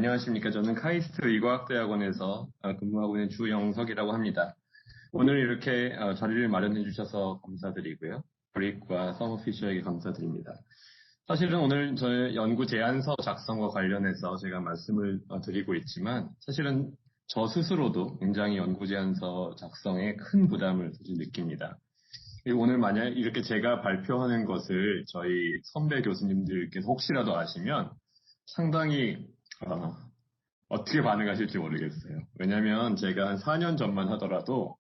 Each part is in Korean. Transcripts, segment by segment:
안녕하십니까. 저는 카이스트 의과학대학원에서 근무하고 있는 주영석이라고 합니다. 오늘 이렇게 자리를 마련해 주셔서 감사드리고요. 브릭과 서머피셔에게 감사드립니다. 사실은 오늘 저의 연구 제안서 작성과 관련해서 제가 말씀을 드리고 있지만 사실은 저 스스로도 굉장히 연구 제안서 작성에 큰 부담을 느낍니다. 오늘 만약 이렇게 제가 발표하는 것을 저희 선배 교수님들께서 혹시라도 아시면 상당히 어떻게 반응하실지 모르겠어요. 왜냐하면 제가 한 4년 전만 하더라도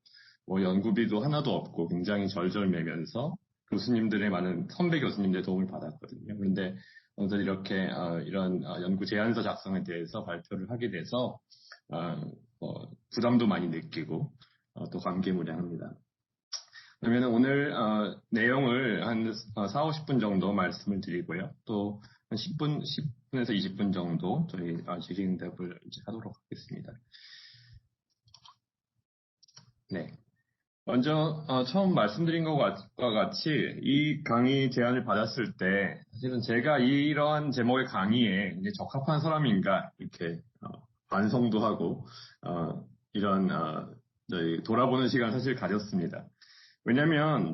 연구비도 하나도 없고 굉장히 절절매면서 교수님들의 많은 선배 교수님들의 도움을 받았거든요. 그런데 오늘 이렇게 이런 연구 제안서 작성에 대해서 발표를 하게 돼서 부담도 많이 느끼고 또 감개무량합니다. 그러면 오늘 내용을 한 4, 50분 정도 말씀을 드리고요. 또 한 10분에서 20분 정도 저희 질의응답을 하도록 하겠습니다. 네. 먼저 처음 말씀드린 것과 같이 이 강의 제안을 받았을 때 사실은 제가 이러한 제목의 강의에 이제 적합한 사람인가 이렇게 반성도 하고 이런 저희 돌아보는 시간 사실 가졌습니다. 왜냐하면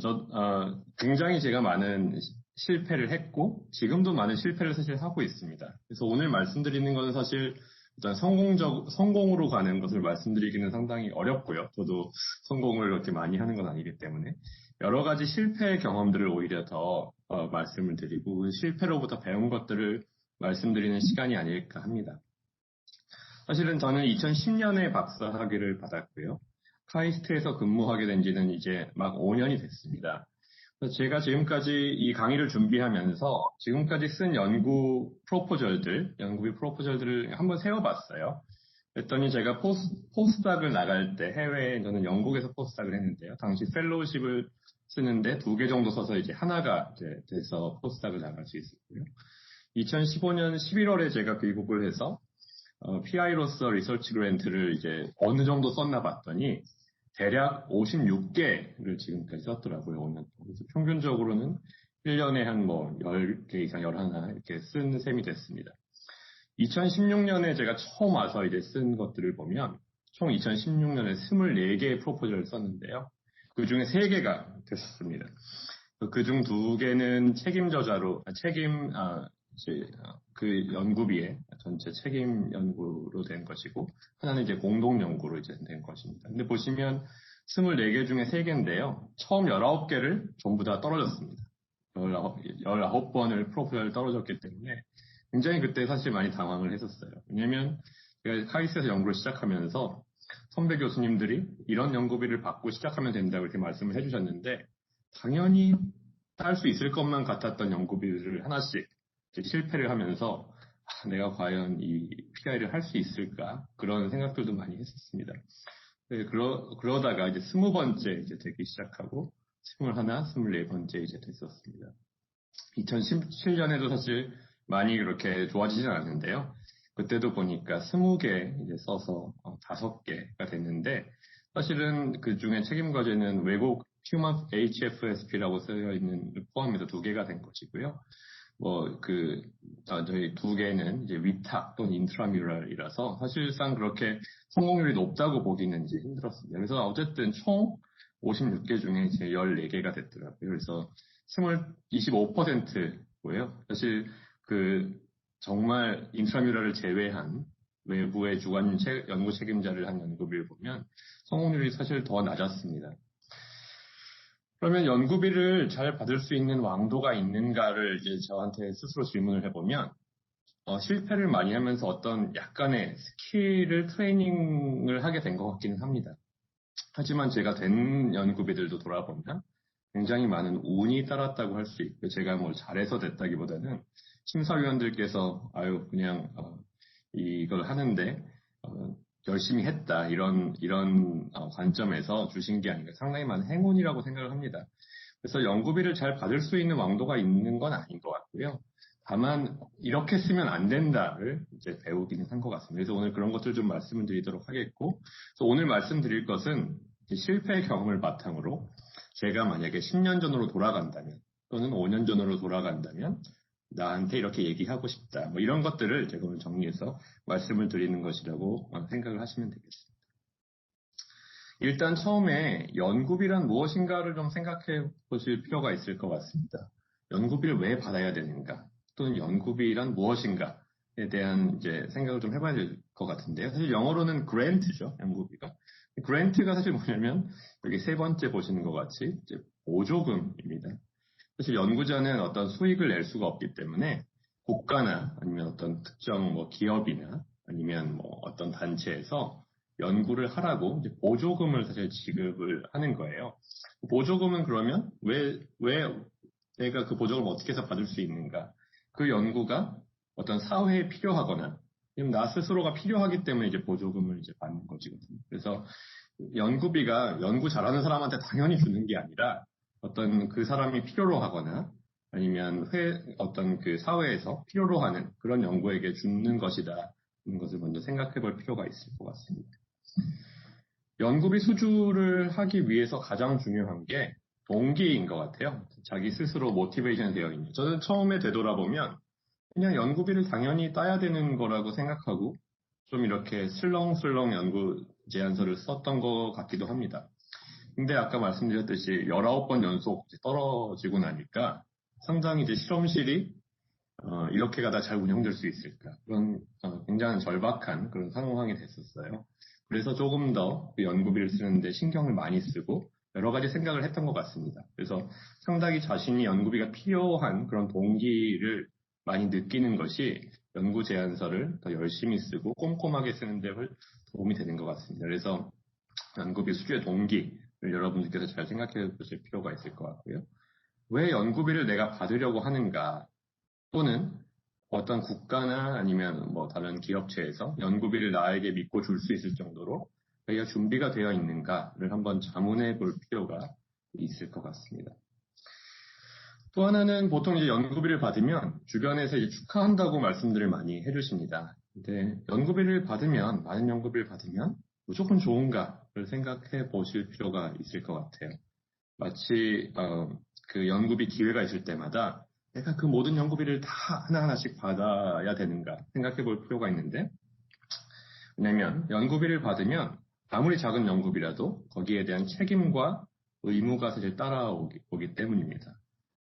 굉장히 제가 많은 실패를 했고 지금도 많은 실패를 사실 하고 있습니다. 그래서 오늘 말씀드리는 것은 사실 일단 성공으로 가는 것을 말씀드리기는 상당히 어렵고요. 저도 성공을 그렇게 많이 하는 건 아니기 때문에 여러 가지 실패 경험들을 오히려 더 말씀을 드리고 그 실패로부터 배운 것들을 말씀드리는 시간이 아닐까 합니다. 사실은 저는 2010년에 박사학위를 받았고요. 카이스트에서 근무하게 된 지는 이제 막 5년이 됐습니다. 제가 지금까지 이 강의를 준비하면서 지금까지 쓴 연구비 프로포절들을 한번 세워봤어요. 그랬더니 제가 포스닥을 나갈 때 해외에 저는 영국에서 포스닥을 했는데요. 당시 펠로우십을 쓰는데 2개 정도 써서 이제 하나가 돼서 포스닥을 나갈 수 있었고요. 2015년 11월에 제가 귀국을 해서 PI로서 리서치 그랜트를 이제 어느 정도 썼나 봤더니 대략 56개를 지금까지 썼더라고요. 5년. 그래서 평균적으로는 1년에 한 10개 이상 11 이렇게 쓴 셈이 됐습니다. 2016년에 제가 처음 와서 이제 쓴 것들을 보면 총 2016년에 24개의 프로포절을 썼는데요. 그 중에 3개가 됐었습니다. 그중 2개는 그 연구비의 전체 책임 연구로 된 것이고, 하나는 이제 공동 연구로 이제 된 것입니다. 근데 보시면 24개 중에 3개인데요. 처음 19개를 전부 다 떨어졌습니다. 19번을 프로포절을 떨어졌기 때문에 굉장히 그때 사실 많이 당황을 했었어요. 왜냐면 제가 카이스트에서 연구를 시작하면서 선배 교수님들이 이런 연구비를 받고 시작하면 된다고 이렇게 말씀을 해주셨는데, 당연히 할 수 있을 것만 같았던 연구비를 하나씩 실패를 하면서 내가 과연 이 PI를 할 수 있을까 그런 생각들도 많이 했었습니다. 그러다가 이제 20번째 이제 되기 시작하고 21, 24번째 이제 됐었습니다. 2017년에도 사실 많이 그렇게 좋아지진 않았는데요. 그때도 보니까 20개 이제 써서 5개가 됐는데 사실은 그 중에 책임 과제는 외국 Human HFSP라고 쓰여 있는 포함해서 2개가 된 것이고요. 저희 2개는 이제 위탁 또는 인트라뮤럴이라서 사실상 그렇게 성공률이 높다고 보기는 이제 힘들었습니다. 그래서 어쨌든 총 56개 중에 이제 14개가 됐더라고요. 그래서 25%고요. 사실 정말 인트라뮤럴을 제외한 외부의 주관 연구 책임자를 한 연구비를 보면 성공률이 사실 더 낮았습니다. 그러면 연구비를 잘 받을 수 있는 왕도가 있는가를 이제 저한테 스스로 질문을 해보면 실패를 많이 하면서 어떤 약간의 스킬을 트레이닝을 하게 된 것 같기는 합니다. 하지만 제가 된 연구비들도 돌아보면 굉장히 많은 운이 따랐다고 할 수 있고 제가 뭘 잘해서 됐다기보다는 심사위원들께서 그냥 이걸 하는데 열심히 했다 이런 관점에서 주신 게 아닌가 상당히 많은 행운이라고 생각을 합니다. 그래서 연구비를 잘 받을 수 있는 왕도가 있는 건 아닌 것 같고요. 다만 이렇게 쓰면 안 된다를 이제 배우기는 한 것 같습니다. 그래서 오늘 그런 것들 좀 말씀을 드리도록 하겠고, 그래서 오늘 말씀드릴 것은 실패의 경험을 바탕으로 제가 만약에 10년 전으로 돌아간다면 또는 5년 전으로 돌아간다면 나한테 이렇게 얘기하고 싶다. 뭐 이런 것들을 제가 오늘 정리해서 말씀을 드리는 것이라고 생각을 하시면 되겠습니다. 일단 처음에 연구비란 무엇인가를 좀 생각해 보실 필요가 있을 것 같습니다. 연구비를 왜 받아야 되는가? 또는 연구비란 무엇인가에 대한 이제 생각을 좀 해봐야 될 것 같은데요. 사실 영어로는 grant죠, 연구비가. grant가 사실 뭐냐면 여기 세 번째 보시는 것 같이 이제 보조금입니다. 사실 연구자는 어떤 수익을 낼 수가 없기 때문에 국가나 아니면 어떤 특정 뭐 기업이나 아니면 뭐 어떤 단체에서 연구를 하라고 이제 보조금을 사실 지급을 하는 거예요. 보조금은 그러면 왜 내가 그 보조금을 어떻게 해서 받을 수 있는가? 그 연구가 어떤 사회에 필요하거나 나 스스로가 필요하기 때문에 이제 보조금을 이제 받는 것이거든요. 그래서 연구비가 연구 잘하는 사람한테 당연히 주는 게 아니라 어떤 그 사람이 필요로 하거나 아니면 어떤 그 사회에서 필요로 하는 그런 연구에게 주는 것이다. 는 것을 먼저 생각해 볼 필요가 있을 것 같습니다. 연구비 수주를 하기 위해서 가장 중요한 게 동기인 것 같아요. 자기 스스로 모티베이션 되어 있는. 저는 처음에 되돌아보면 그냥 연구비를 당연히 따야 되는 거라고 생각하고 좀 이렇게 슬렁슬렁 연구 제안서를 썼던 것 같기도 합니다. 근데 아까 말씀드렸듯이 19번 연속 떨어지고 나니까 상당히 이제 실험실이 이렇게 가다 잘 운영될 수 있을까? 그런 굉장히 절박한 그런 상황이 됐었어요. 그래서 조금 더 그 연구비를 쓰는데 신경을 많이 쓰고 여러 가지 생각을 했던 것 같습니다. 그래서 상당히 자신이 연구비가 필요한 그런 동기를 많이 느끼는 것이 연구 제안서를 더 열심히 쓰고 꼼꼼하게 쓰는 데 도움이 되는 것 같습니다. 그래서 연구비 수주의 동기를 여러분들께서 잘 생각해 보실 필요가 있을 것 같고요. 왜 연구비를 내가 받으려고 하는가? 또는 어떤 국가나 아니면 뭐 다른 기업체에서 연구비를 나에게 믿고 줄 수 있을 정도로 저희가 준비가 되어 있는가를 한번 자문해 볼 필요가 있을 것 같습니다. 또 하나는 보통 이제 연구비를 받으면 주변에서 이제 축하한다고 말씀들을 많이 해주십니다. 근데 연구비를 받으면, 많은 연구비를 받으면 무조건 좋은가를 생각해 보실 필요가 있을 것 같아요. 마치 그 연구비 기회가 있을 때마다 내가 그 모든 연구비를 다 하나하나씩 받아야 되는가 생각해 볼 필요가 있는데, 왜냐면 연구비를 받으면 아무리 작은 연구비라도 거기에 대한 책임과 의무가 사실 따라오기 때문입니다.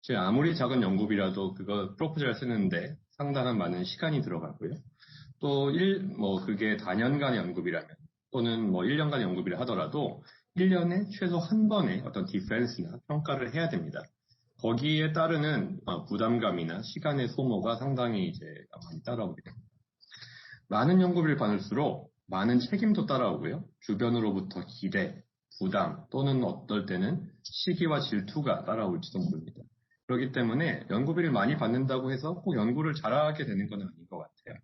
즉 아무리 작은 연구비라도 그거 프로포즈를 쓰는데 상당한 많은 시간이 들어가고요. 또 그게 다년간의 연구비라면 또는 뭐 1년간의 연구비를 하더라도 1년에 최소 한 번의 어떤 디펜스나 평가를 해야 됩니다. 거기에 따르는 부담감이나 시간의 소모가 상당히 이제 많이 따라오게 됩니다. 많은 연구비를 받을수록 많은 책임도 따라오고요. 주변으로부터 기대, 부담 또는 어떨 때는 시기와 질투가 따라올지도 모릅니다. 그렇기 때문에 연구비를 많이 받는다고 해서 꼭 연구를 잘하게 되는 건 아닌 것 같아요.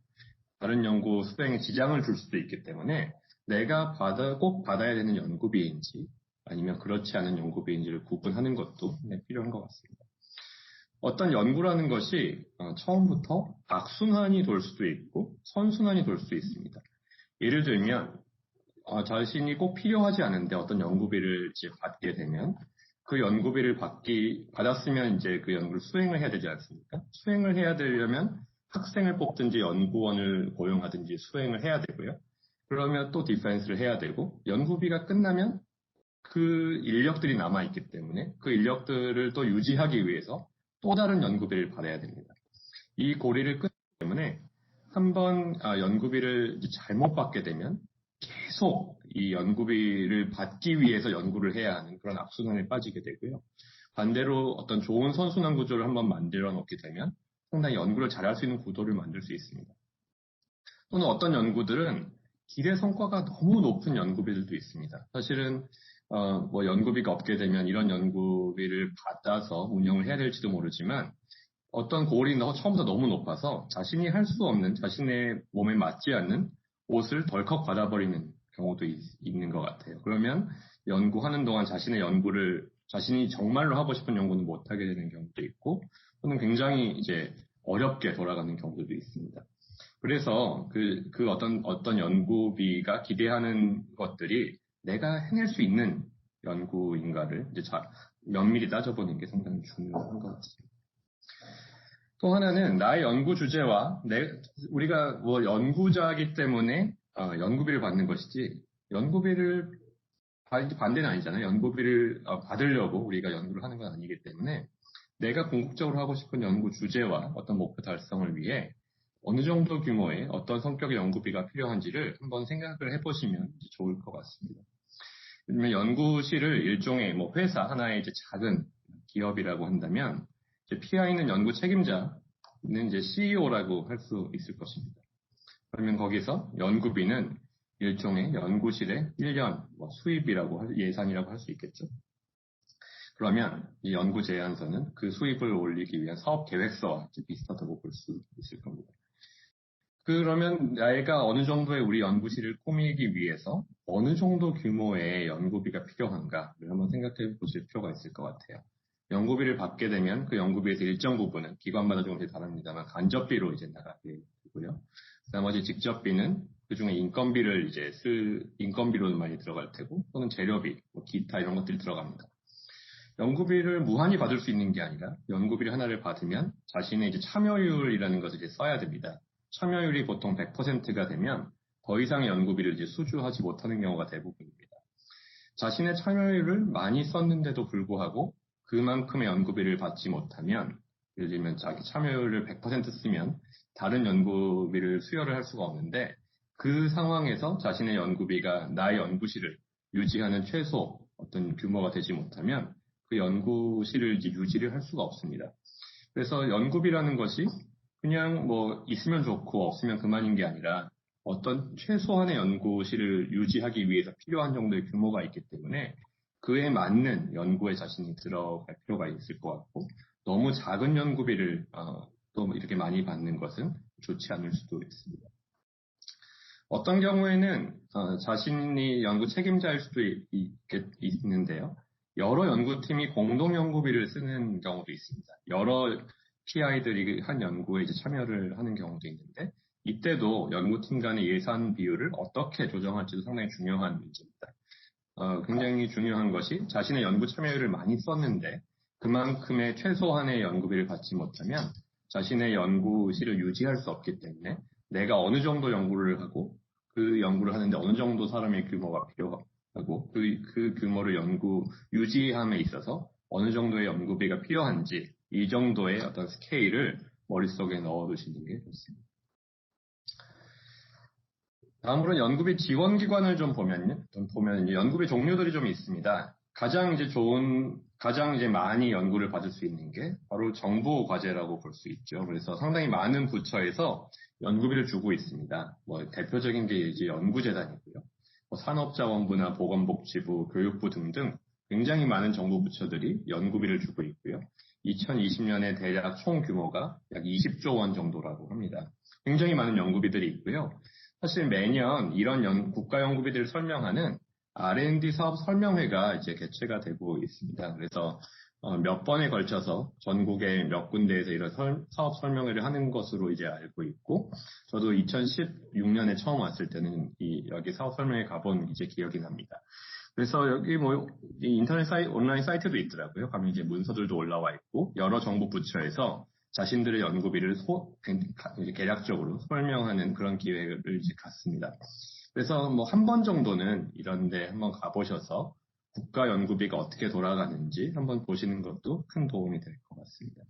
다른 연구 수행에 지장을 줄 수도 있기 때문에 내가 꼭 받아야 되는 연구비인지 아니면 그렇지 않은 연구비인지를 구분하는 것도 필요한 것 같습니다. 어떤 연구라는 것이 처음부터 악순환이 돌 수도 있고 선순환이 돌 수도 있습니다. 예를 들면 자신이 꼭 필요하지 않은데 어떤 연구비를 이제 받게 되면 그 연구비를 받았으면 이제 그 연구를 수행을 해야 되지 않습니까? 수행을 해야 되려면 학생을 뽑든지 연구원을 고용하든지 수행을 해야 되고요. 그러면 또 디펜스를 해야 되고 연구비가 끝나면 그 인력들이 남아있기 때문에 그 인력들을 또 유지하기 위해서 또 다른 연구비를 받아야 됩니다. 이 고리를 끊기 때문에 한번 연구비를 잘못 받게 되면 계속 이 연구비를 받기 위해서 연구를 해야 하는 그런 악순환에 빠지게 되고요. 반대로 어떤 좋은 선순환 구조를 한번 만들어 놓게 되면 상당히 연구를 잘할 수 있는 구도를 만들 수 있습니다. 또는 어떤 연구들은 기대 성과가 너무 높은 연구비들도 있습니다. 사실은 뭐 연구비가 없게 되면 이런 연구비를 받아서 운영을 해야 될지도 모르지만 어떤 고울이 처음부터 너무 높아서 자신이 할 수 없는 자신의 몸에 맞지 않는 옷을 덜컥 받아버리는 경우도 있는 것 같아요. 그러면 연구하는 동안 자신이 정말로 하고 싶은 연구는 못하게 되는 경우도 있고 또는 굉장히 이제 어렵게 돌아가는 경우도 있습니다. 그래서 그 어떤 연구비가 기대하는 것들이 내가 해낼 수 있는 연구인가를 이제 면밀히 따져보는 게 상당히 중요한 것 같습니다. 또 하나는 나의 연구 주제와 우리가 뭐 연구자이기 때문에 연구비를 받는 것이지 연구비를 반대는 아니잖아요. 연구비를 받으려고 우리가 연구를 하는 건 아니기 때문에 내가 궁극적으로 하고 싶은 연구 주제와 어떤 목표 달성을 위해 어느 정도 규모의 어떤 성격의 연구비가 필요한지를 한번 생각을 해보시면 좋을 것 같습니다. 왜냐면 연구실을 일종의 뭐 회사 하나의 이제 작은 기업이라고 한다면 이제 PI는 연구 책임자는 이제 CEO라고 할 수 있을 것입니다. 그러면 거기서 연구비는 일종의 연구실의 1년 수입이라고 예산이라고 할 수 있겠죠. 그러면 이 연구 제안서는 그 수입을 올리기 위한 사업 계획서와 비슷하다고 볼 수 있을 겁니다. 그러면 내가 어느 정도의 우리 연구실을 꾸미기 위해서 어느 정도 규모의 연구비가 필요한가를 한번 생각해 보실 필요가 있을 것 같아요. 연구비를 받게 되면 그 연구비에서 일정 부분은 기관마다 조금씩 다릅니다만 간접비로 이제 나가게 되고요. 나머지 직접비는 그 중에 인건비를 이제 인건비로 많이 들어갈 테고 또는 재료비, 기타 이런 것들이 들어갑니다. 연구비를 무한히 받을 수 있는 게 아니라 연구비를 하나를 받으면 자신의 이제 참여율이라는 것을 이제 써야 됩니다. 참여율이 보통 100%가 되면 더 이상의 연구비를 이제 수주하지 못하는 경우가 대부분입니다. 자신의 참여율을 많이 썼는데도 불구하고 그만큼의 연구비를 받지 못하면 예를 들면 자기 참여율을 100% 쓰면 다른 연구비를 수여를 할 수가 없는데 그 상황에서 자신의 연구비가 나의 연구실을 유지하는 최소 어떤 규모가 되지 못하면 그 연구실을 이제 유지를 할 수가 없습니다. 그래서 연구비라는 것이 그냥 뭐 있으면 좋고 없으면 그만인 게 아니라 어떤 최소한의 연구실을 유지하기 위해서 필요한 정도의 규모가 있기 때문에 그에 맞는 연구에 자신이 들어갈 필요가 있을 것 같고 너무 작은 연구비를 또 이렇게 많이 받는 것은 좋지 않을 수도 있습니다. 어떤 경우에는 자신이 연구 책임자일 수도 있는데요. 여러 연구팀이 공동 연구비를 쓰는 경우도 있습니다. 여러 PI들이 한 연구에 이제 참여를 하는 경우도 있는데 이때도 연구팀 간의 예산 비율을 어떻게 조정할지도 상당히 중요한 문제입니다. 굉장히 중요한 것이 자신의 연구 참여율을 많이 썼는데 그만큼의 최소한의 연구비를 받지 못하면 자신의 연구실을 유지할 수 없기 때문에 내가 어느 정도 연구를 하고 그 연구를 하는데 어느 정도 사람의 규모가 필요하고 그 규모를 유지함에 있어서 어느 정도의 연구비가 필요한지 이 정도의 어떤 스케일을 머릿속에 넣어두시는 게 좋습니다. 다음으로 연구비 지원기관을 좀 보면 연구비 종류들이 좀 있습니다. 가장 이제 많이 연구를 받을 수 있는 게 바로 정부 과제라고 볼 수 있죠. 그래서 상당히 많은 부처에서 연구비를 주고 있습니다. 대표적인 게 이제 연구재단이고요. 산업자원부나 보건복지부, 교육부 등등 굉장히 많은 정부 부처들이 연구비를 주고 있고요. 2020년에 대략 총 규모가 약 20조 원 정도라고 합니다. 굉장히 많은 연구비들이 있고요. 사실 매년 이런 국가 연구비들을 설명하는 R&D 사업 설명회가 이제 개최가 되고 있습니다. 그래서 몇 번에 걸쳐서 전국의 몇 군데에서 이런 사업 설명회를 하는 것으로 이제 알고 있고, 저도 2016년에 처음 왔을 때는 여기 사업 설명회 가본 이제 기억이 납니다. 그래서 여기 인터넷 온라인 사이트도 있더라고요. 가면 이제 문서들도 올라와 있고, 여러 정부 부처에서 자신들의 연구비를 개략적으로 설명하는 그런 기회를 이제 갖습니다. 그래서 한 번 정도는 이런데 한번 가보셔서 국가 연구비가 어떻게 돌아가는지 한번 보시는 것도 큰 도움이 될 것 같습니다.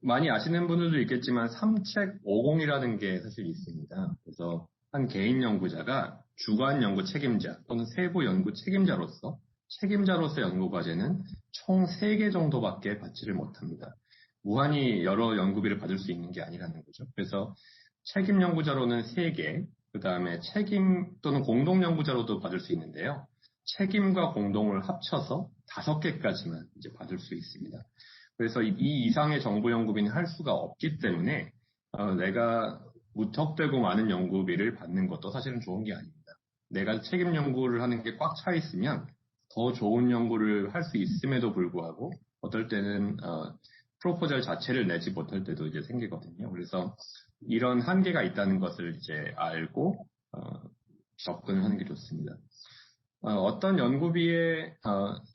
많이 아시는 분들도 있겠지만 삼책 50이라는 게 사실 있습니다. 그래서 한 개인 연구자가 주관 연구 책임자 또는 세부 연구 책임자로서 연구 과제는 총 3개 정도밖에 받지를 못합니다. 무한히 여러 연구비를 받을 수 있는 게 아니라는 거죠. 그래서 책임 연구자로는 3개, 그 다음에 책임 또는 공동 연구자로도 받을 수 있는데요. 책임과 공동을 합쳐서 5개까지만 이제 받을 수 있습니다. 그래서 이 이상의 정부 연구비는 할 수가 없기 때문에 내가 무턱대고 많은 연구비를 받는 것도 사실은 좋은 게 아닙니다. 내가 책임 연구를 하는 게 꽉 차 있으면 더 좋은 연구를 할 수 있음에도 불구하고 어떨 때는 프로포절 자체를 내지 못할 때도 이제 생기거든요. 그래서 이런 한계가 있다는 것을 이제 알고 접근을 하는 게 좋습니다. 어떤 연구비의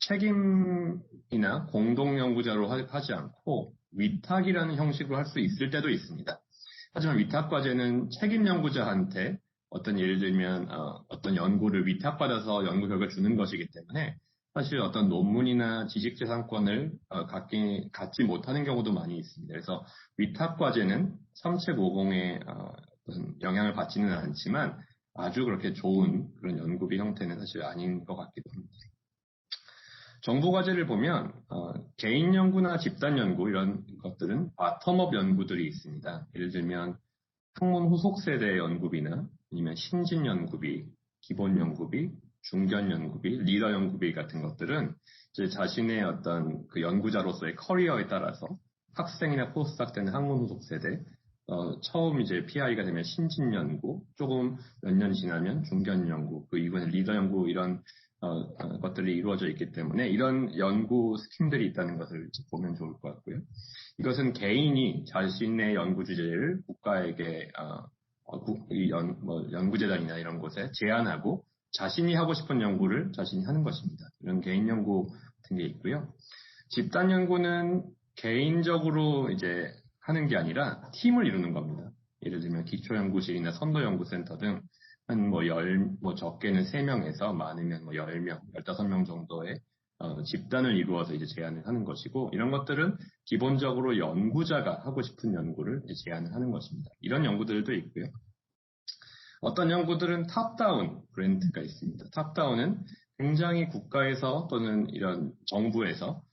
책임이나 공동 연구자로 하지 않고 위탁이라는 형식으로 할 수 있을 때도 있습니다. 하지만 위탁과제는 책임 연구자한테 어떤 예를 들면 어떤 연구를 위탁받아서 연구 결과를 주는 것이기 때문에 사실 어떤 논문이나 지식재산권을 갖지 못하는 경우도 많이 있습니다. 그래서 위탁과제는 3750의 어떤 영향을 받지는 않지만 아주 그렇게 좋은 그런 연구비 형태는 사실 아닌 것 같기도 합니다. 정부 과제를 보면 개인 연구나 집단 연구 이런 것들은 바텀업 연구들이 있습니다. 예를 들면 학문 후속 세대 연구비나 아니면 신진 연구비, 기본 연구비, 중견 연구비, 리더 연구비 같은 것들은 이제 자신의 어떤 그 연구자로서의 커리어에 따라서 학생이나 포스닥 때는 학문 후속 세대, 처음 이제 PI가 되면 신진 연구, 조금 몇 년 지나면 중견 연구, 그 이후에는 리더 연구 이런 것들이 이루어져 있기 때문에 이런 연구 스킴들이 있다는 것을 보면 좋을 것 같고요. 이것은 개인이 자신의 연구 주제를 국가에게 연구재단이나 이런 곳에 제안하고 자신이 하고 싶은 연구를 자신이 하는 것입니다. 이런 개인 연구 같은 게 있고요. 집단 연구는 개인적으로 이제 하는 게 아니라 팀을 이루는 겁니다. 예를 들면 기초연구실이나 선도연구센터 등 적게는 3명에서 많으면 10명, 15명 정도의 집단을 이루어서 이제 제안을 하는 것이고, 이런 것들은 기본적으로 연구자가 하고 싶은 연구를 이제 제안을 하는 것입니다. 이런 연구들도 있고요. 어떤 연구들은 탑다운 그랜트가 있습니다. 탑다운은 굉장히 국가에서 또는 이런 정부에서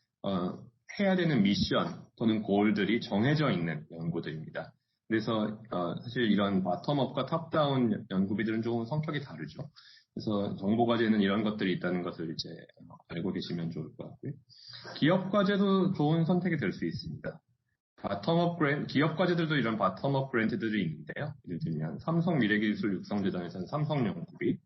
해야 되는 미션 또는 골들이 정해져 있는 연구들입니다. 그래서 사실 이런 바텀업과 탑다운 연구비들은 조금 성격이 다르죠. 그래서 정보과제는 이런 것들이 있다는 것을 이제 알고 계시면 좋을 것 같고요. 기업과제도 좋은 선택이 될 수 있습니다. 기업과제들도 이런 바텀업 그랜트들이 있는데요. 예를 들면 삼성 미래기술 육성재단에서는 삼성 연구비,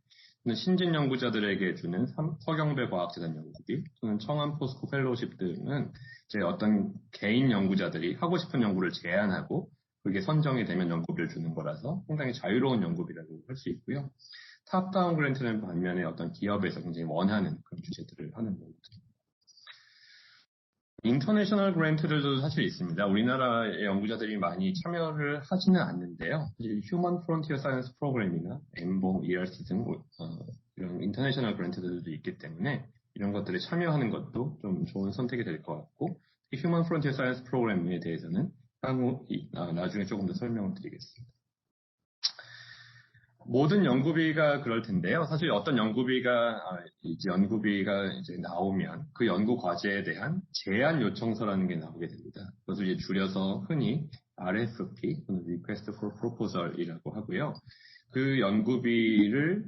또는 신진 연구자들에게 주는 서경배 과학재단 연구비, 또는 청원 포스코 펠로우십 등은 이제 어떤 개인 연구자들이 하고 싶은 연구를 제안하고 그게 선정이 되면 연구비를 주는 거라서 상당히 자유로운 연구비라고 할 수 있고요. 탑다운 그랜트는 반면에 어떤 기업에서 굉장히 원하는 그런 주제들을 하는 연구들입니다. 인터내셔널 그랜트들도 사실 있습니다. 우리나라의 연구자들이 많이 참여를 하지는 않는데요. 휴먼 프론티어 사이언스 프로그램이나 엠봉, ERC 등 이런 인터내셔널 그랜트들도 있기 때문에 이런 것들에 참여하는 것도 좀 좋은 선택이 될 것 같고, 휴먼 프론티어 사이언스 프로그램에 대해서는 나중에 조금 더 설명을 드리겠습니다. 모든 연구비가 그럴 텐데요. 사실 어떤 연구비가 이제 나오면 그 연구 과제에 대한 제안 요청서라는 게 나오게 됩니다. 그것을 이제 줄여서 흔히 RFP, Request for Proposal이라고 하고요. 그 연구비를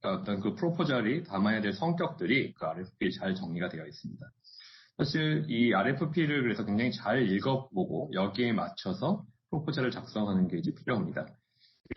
어떤 그 프로포절이 담아야 될 성격들이 그 RFP에 잘 정리가 되어 있습니다. 사실 이 RFP를 그래서 굉장히 잘 읽어보고 여기에 맞춰서 프로포절을 작성하는 게 이제 필요합니다.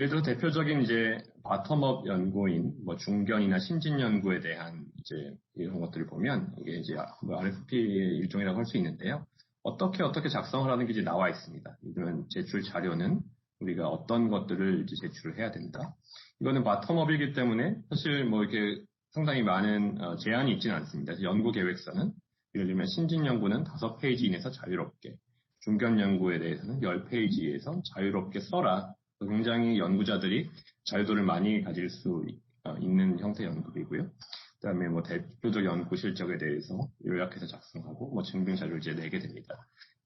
예를 들어 대표적인 이제 바텀업 연구인 중견이나 신진 연구에 대한 이제 이런 것들을 보면 이게 이제 RFP의 일종이라고 할 수 있는데요. 어떻게 작성을 하는 게 이제 나와 있습니다. 이런 제출 자료는 우리가 어떤 것들을 이제 제출을 해야 된다. 이거는 바텀업이기 때문에 사실 이렇게 상당히 많은 제한이 있지는 않습니다. 연구 계획서는 예를 들면 신진 연구는 5페이지 이내에서 자유롭게, 중견 연구에 대해서는 10페이지에서 자유롭게 써라. 굉장히 연구자들이 자유도를 많이 가질 수 있는 형태의 연구이고요. 그다음에 대표적 연구 실적에 대해서 요약해서 작성하고 증빙 자료를 이제 내게 됩니다.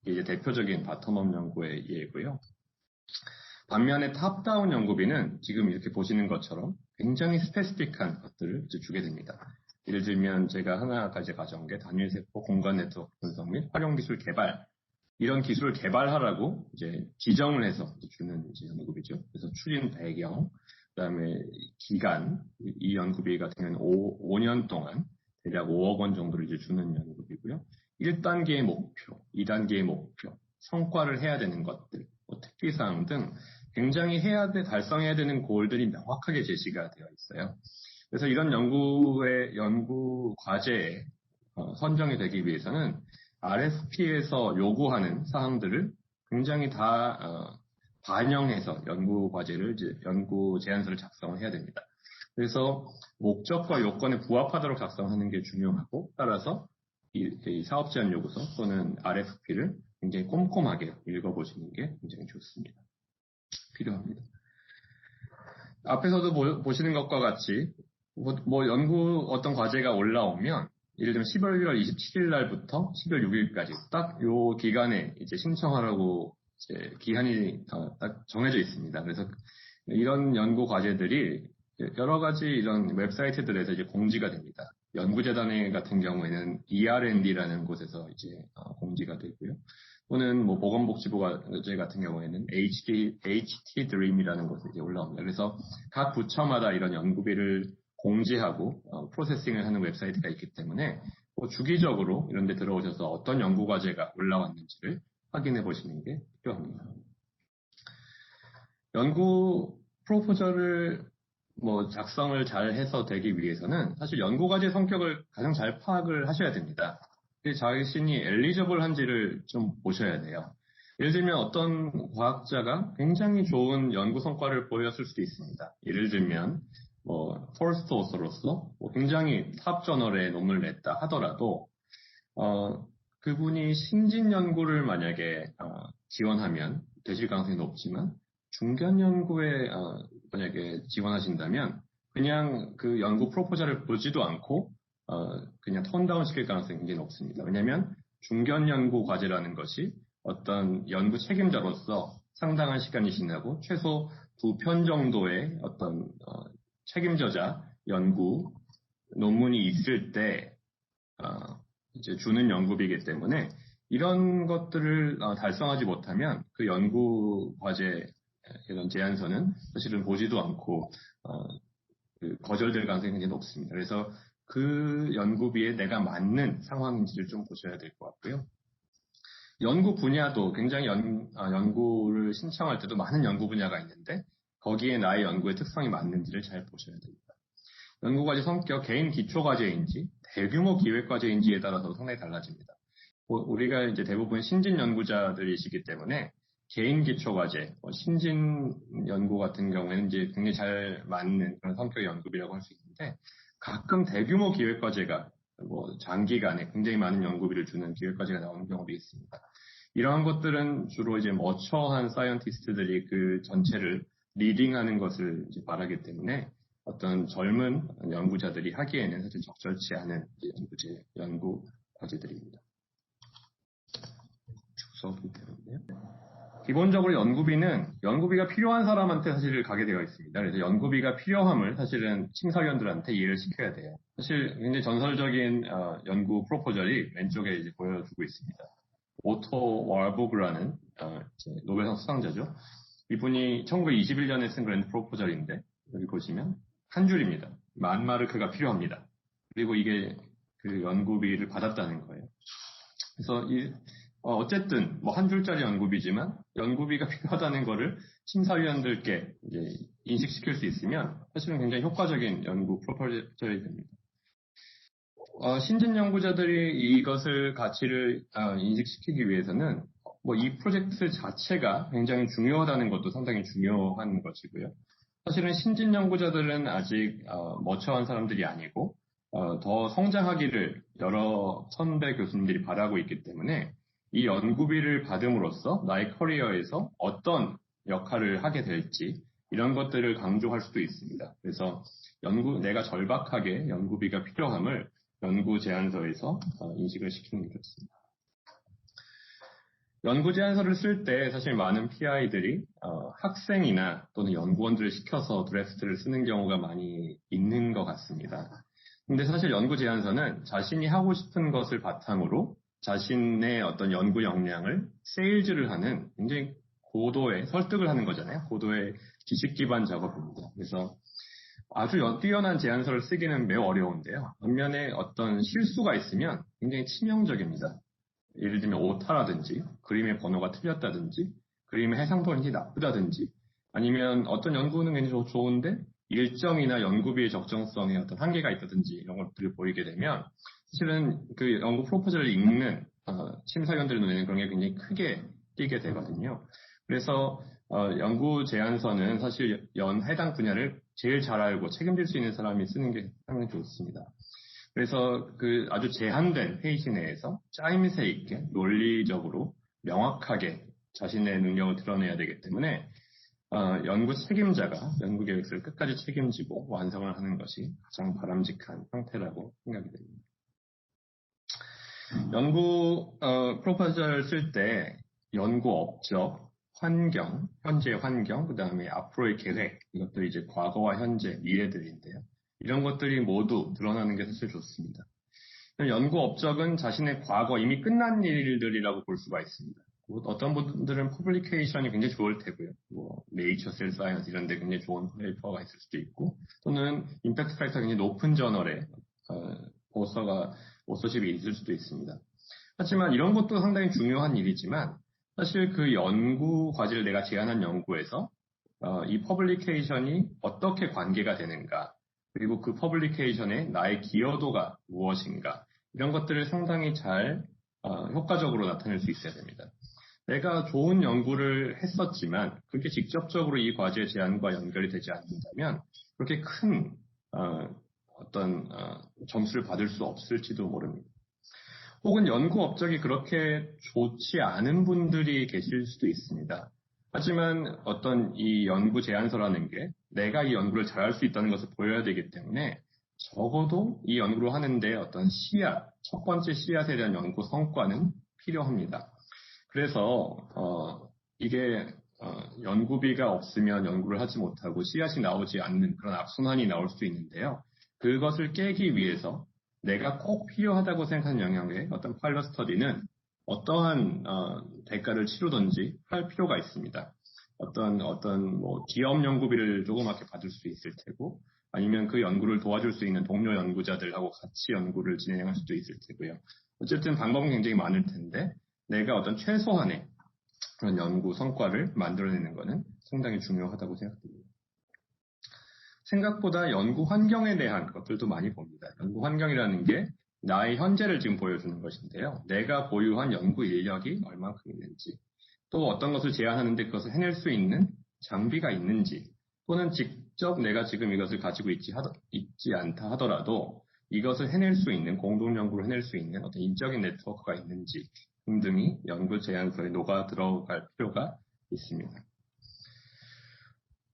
이게 이제 대표적인 바텀업 연구의 예고요. 반면에 탑다운 연구비는 지금 이렇게 보시는 것처럼 굉장히 스페시픽한 것들을 이제 주게 됩니다. 예를 들면 제가 하나까지 가져온 게 단일세포 공간 네트워크 분석 및 활용 기술 개발. 이런 기술을 개발하라고 이제 지정을 해서 주는 이제 연구비죠. 그래서 추진 배경, 그다음에 기간, 이 연구비 같은 경우는 5년 동안 대략 5억 원 정도를 이제 주는 연구비고요. 1단계의 목표, 2단계의 목표, 성과를 해야 되는 것들, 특기사항 등 굉장히 달성해야 되는 골들이 명확하게 제시가 되어 있어요. 그래서 이런 연구 과제에 선정이 되기 위해서는 RFP에서 요구하는 사항들을 굉장히 다 반영해서 연구 제안서를 작성을 해야 됩니다. 그래서 목적과 요건에 부합하도록 작성하는 게 중요하고, 따라서 이 사업 제안 요구서 또는 RFP를 굉장히 꼼꼼하게 읽어보시는 게 굉장히 좋습니다. 필요합니다. 앞에서도 보시는 것과 같이 연구 어떤 과제가 올라오면 예를 들면 11월 27일 날부터 12월 6일까지 딱 요 기간에 이제 신청하라고 이제 기한이 딱 정해져 있습니다. 그래서 이런 연구 과제들이 여러 가지 이런 웹사이트들에서 이제 공지가 됩니다. 연구재단 같은 경우에는 ER&D라는 곳에서 이제 공지가 되고요. 또는 보건복지부 과제 같은 경우에는 HT Dream이라는 곳에 이제 올라옵니다. 그래서 각 부처마다 이런 연구비를 공지하고 프로세싱을 하는 웹사이트가 있기 때문에 주기적으로 이런 데 들어오셔서 어떤 연구 과제가 올라왔는지를 확인해 보시는 게 필요합니다. 연구 프로포저를 작성을 잘 해서 되기 위해서는 사실 연구 과제 성격을 가장 잘 파악을 하셔야 됩니다. 자신이 엘리저블한지를 좀 보셔야 돼요. 예를 들면 어떤 과학자가 굉장히 좋은 연구 성과를 보였을 수도 있습니다. 예를 들면 퍼스트 오서로서 굉장히 탑 저널에 논문을 냈다 하더라도 그분이 신진 연구를 만약에 지원하면 되실 가능성이 높지만 중견 연구에 만약에 지원하신다면 그냥 그 연구 프로포저를 보지도 않고 그냥 턴다운 시킬 가능성이 굉장히 높습니다. 왜냐하면 중견 연구 과제라는 것이 어떤 연구 책임자로서 상당한 시간이 지나고 최소 2편 정도의 어떤 책임져자 연구 논문이 있을 때 이제 주는 연구비이기 때문에 이런 것들을 달성하지 못하면 그 연구 과제 이런 제안서는 사실은 보지도 않고 거절될 가능성이 굉장히 높습니다. 그래서 그 연구비에 내가 맞는 상황인지를 좀 보셔야 될 것 같고요. 연구 분야도 굉장히 연구를 신청할 때도 많은 연구 분야가 있는데 거기에 나의 연구의 특성이 맞는지를 잘 보셔야 됩니다. 연구과제 성격, 개인 기초과제인지 대규모 기획과제인지에 따라서 상당히 달라집니다. 우리가 이제 대부분 신진 연구자들이시기 때문에 개인 기초과제, 신진 연구 같은 경우에는 이제 굉장히 잘 맞는 그런 성격의 연구비라고 할 수 있는데 가끔 대규모 기획과제가 장기간에 굉장히 많은 연구비를 주는 기획과제가 나오는 경우도 있습니다. 이러한 것들은 주로 이제 머처한 사이언티스트들이 그 전체를 리딩하는 것을 이제 말하기 때문에 어떤 젊은 연구자들이 하기에는 사실 적절치 않은 연구 과제들입니다. 주석이 되는데요. 기본적으로 연구비가 필요한 사람한테 사실 가게 되어 있습니다. 그래서 연구비가 필요함을 사실은 심사위원들한테 이해를 시켜야 돼요. 사실 굉장히 전설적인 연구 프로포절이 왼쪽에 이제 보여주고 있습니다. 오토 warburg라는 노벨상 수상자죠. 이분이 1921년에 쓴 그랜드 프로포절인데 여기 보시면 한 줄입니다. 10,000마르크가 필요합니다. 그리고 이게 그 연구비를 받았다는 거예요. 그래서 어쨌든 한 줄짜리 연구비지만 연구비가 필요하다는 거를 심사위원들께 이제 인식시킬 수 있으면 사실은 굉장히 효과적인 연구 프로포절이 됩니다. 신진 연구자들이 이것을 가치를 인식시키기 위해서는 이 프로젝트 자체가 굉장히 중요하다는 것도 상당히 중요한 것이고요. 사실은 신진 연구자들은 아직 머처한 사람들이 아니고 더 성장하기를 여러 선배 교수님들이 바라고 있기 때문에 이 연구비를 받음으로써 나의 커리어에서 어떤 역할을 하게 될지 이런 것들을 강조할 수도 있습니다. 그래서 내가 절박하게 연구비가 필요함을 연구 제안서에서 인식을 시키는 게 좋습니다. 연구 제안서를 쓸 때 사실 많은 PI들이 학생이나 또는 연구원들을 시켜서 드래프트를 쓰는 경우가 많이 있는 것 같습니다. 근데 사실 연구 제안서는 자신이 하고 싶은 것을 바탕으로 자신의 어떤 연구 역량을 세일즈를 하는 굉장히 고도의 설득을 하는 거잖아요. 고도의 지식 기반 작업입니다. 그래서 아주 뛰어난 제안서를 쓰기는 매우 어려운데요. 반면에 어떤 실수가 있으면 굉장히 치명적입니다. 예를 들면 오타라든지 그림의 번호가 틀렸다든지 그림의 해상 포인트가 나쁘다든지 아니면 어떤 연구는 굉장히 좋은데 일정이나 연구비의 적정성에 어떤 한계가 있다든지 이런 것들을 보이게 되면 사실은 그 연구 프로포절을 읽는 심사위원들의 눈에는 그런 게 굉장히 크게 띄게 되거든요. 그래서 연구 제안서는 사실 해당 분야를 제일 잘 알고 책임질 수 있는 사람이 쓰는 게 상당히 좋습니다. 그래서 그 아주 제한된 페이지 내에서 짜임새 있게 논리적으로 명확하게 자신의 능력을 드러내야 되기 때문에 연구 책임자가 연구 계획서를 끝까지 책임지고 완성을 하는 것이 가장 바람직한 형태라고 생각이 됩니다. 연구 프로포저를 쓸 때 연구 업적, 환경, 현재의 환경, 그 다음에 앞으로의 계획, 이것들이 이제 과거와 현재, 미래들인데요. 이런 것들이 모두 드러나는 게 사실 좋습니다. 연구 업적은 자신의 과거, 이미 끝난 일들이라고 볼 수가 있습니다. 어떤 분들은 퍼블리케이션이 굉장히 좋을 테고요. 뭐 네이처, 셀 사이언스 이런 데 굉장히 좋은 페이퍼가 있을 수도 있고, 또는 임팩트 팩터가 굉장히 높은 저널에 오서십이 있을 수도 있습니다. 하지만 이런 것도 상당히 중요한 일이지만 사실 그 연구 과제를 내가 제안한 연구에서 이 퍼블리케이션이 어떻게 관계가 되는가, 그리고 그 퍼블리케이션에 나의 기여도가 무엇인가, 이런 것들을 상당히 잘 효과적으로 나타낼 수 있어야 됩니다. 내가 좋은 연구를 했었지만 그게 직접적으로 이 과제 제안과 연결이 되지 않는다면 그렇게 큰 어떤 점수를 받을 수 없을지도 모릅니다. 혹은 연구 업적이 그렇게 좋지 않은 분들이 계실 수도 있습니다. 하지만 어떤 이 연구 제안서라는 게 내가 이 연구를 잘할 수 있다는 것을 보여야 되기 때문에 적어도 이 연구를 하는데 어떤 씨앗, 첫 번째 씨앗에 대한 연구 성과는 필요합니다. 그래서 이게 연구비가 없으면 연구를 하지 못하고 씨앗이 나오지 않는 그런 악순환이 나올 수 있는데요. 그것을 깨기 위해서 내가 꼭 필요하다고 생각하는 영역의 어떤 파일럿 스터디는 어떠한 대가를 치르든지 할 필요가 있습니다. 어떤 뭐 기업 연구비를 조그맣게 받을 수 있을 테고, 아니면 그 연구를 도와줄 수 있는 동료 연구자들하고 같이 연구를 진행할 수도 있을 테고요. 어쨌든 방법은 굉장히 많을 텐데 내가 어떤 최소한의 그런 연구 성과를 만들어내는 것은 상당히 중요하다고 생각됩니다. 생각보다 연구 환경에 대한 것들도 많이 봅니다. 연구 환경이라는 게 나의 현재를 지금 보여주는 것인데요. 내가 보유한 연구 인력이 얼만큼 있는지, 또 어떤 것을 제안하는데 그것을 해낼 수 있는 장비가 있는지, 또는 직접 내가 지금 이것을 가지고 있지 않다 하더라도 이것을 해낼 수 있는, 공동 연구를 해낼 수 있는 어떤 인적인 네트워크가 있는지 등등이 연구 제안서에 녹아 들어갈 필요가 있습니다.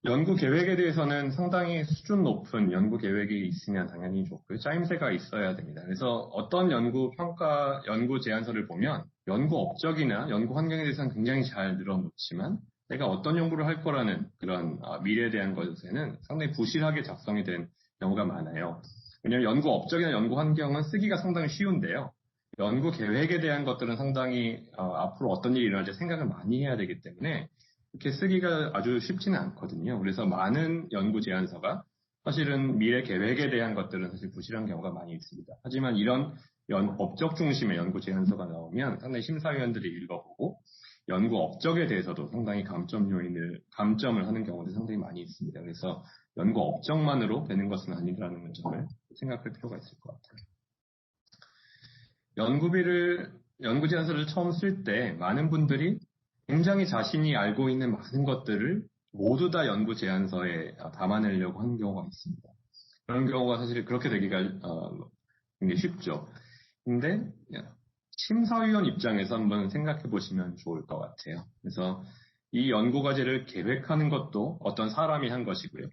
연구 계획에 대해서는 상당히 수준 높은 연구 계획이 있으면 당연히 좋고요. 짜임새가 있어야 됩니다. 그래서 어떤 연구 평가, 연구 제안서를 보면 연구 업적이나 연구 환경에 대해서는 굉장히 잘 늘어놓지만 내가 어떤 연구를 할 거라는 그런 미래에 대한 것에는 상당히 부실하게 작성이 된 경우가 많아요. 왜냐하면 연구 업적이나 연구 환경은 쓰기가 상당히 쉬운데요. 연구 계획에 대한 것들은 상당히 앞으로 어떤 일이 일어날지 생각을 많이 해야 되기 때문에 이렇게 쓰기가 아주 쉽지는 않거든요. 그래서 많은 연구 제안서가 사실은 미래 계획에 대한 것들은 사실 부실한 경우가 많이 있습니다. 하지만 이런 업적 중심의 연구 제안서가 나오면 상당히 심사위원들이 읽어보고 연구 업적에 대해서도 상당히 감점을 하는 경우도 상당히 많이 있습니다. 그래서 연구 업적만으로 되는 것은 아니라는 점을 생각할 필요가 있을 것 같아요. 연구 제안서를 처음 쓸 때 많은 분들이 굉장히 자신이 알고 있는 많은 것들을 모두 다 연구 제안서에 담아내려고 하는 경우가 있습니다. 그런 경우가 사실 그렇게 되기가 굉장히 쉽죠. 근데 심사위원 입장에서 한번 생각해 보시면 좋을 것 같아요. 그래서 이 연구과제를 계획하는 것도 어떤 사람이 한 것이고요.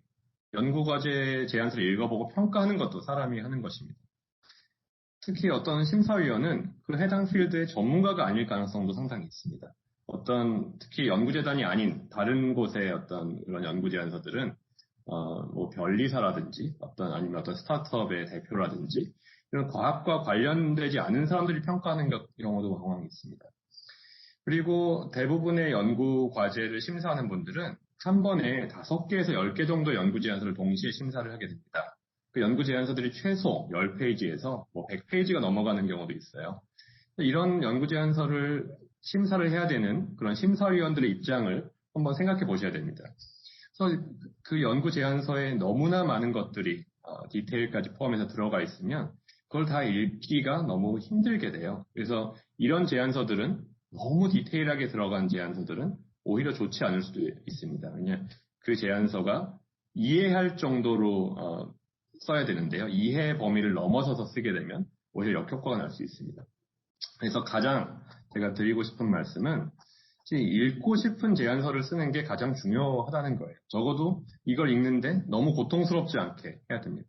연구과제 제안서를 읽어보고 평가하는 것도 사람이 하는 것입니다. 특히 어떤 심사위원은 그 해당 필드의 전문가가 아닐 가능성도 상당히 있습니다. 특히 연구재단이 아닌 다른 곳의 어떤 그런 연구 제안서들은, 뭐 변리사라든지 아니면 어떤 스타트업의 대표라든지 이런 과학과 관련되지 않은 사람들이 평가하는 경우도 왕왕 있습니다. 그리고 대부분의 연구 과제를 심사하는 분들은 한 번에 5개에서 10개 정도 연구 제안서를 동시에 심사를 하게 됩니다. 그 연구 제안서들이 최소 10페이지에서 뭐 100페이지가 넘어가는 경우도 있어요. 이런 연구 제안서를 심사를 해야 되는 그런 심사위원들의 입장을 한번 생각해 보셔야 됩니다. 그래서 그 연구 제안서에 너무나 많은 것들이 디테일까지 포함해서 들어가 있으면 그걸 다 읽기가 너무 힘들게 돼요. 그래서 이런 제안서들은 너무 디테일하게 들어간 제안서들은 오히려 좋지 않을 수도 있습니다. 왜냐하면 그 제안서가 이해할 정도로 써야 되는데요. 이해 범위를 넘어서서 쓰게 되면 오히려 역효과가 날 수 있습니다. 그래서 가장 제가 드리고 싶은 말씀은 읽고 싶은 제안서를 쓰는 게 가장 중요하다는 거예요. 적어도 이걸 읽는데 너무 고통스럽지 않게 해야 됩니다.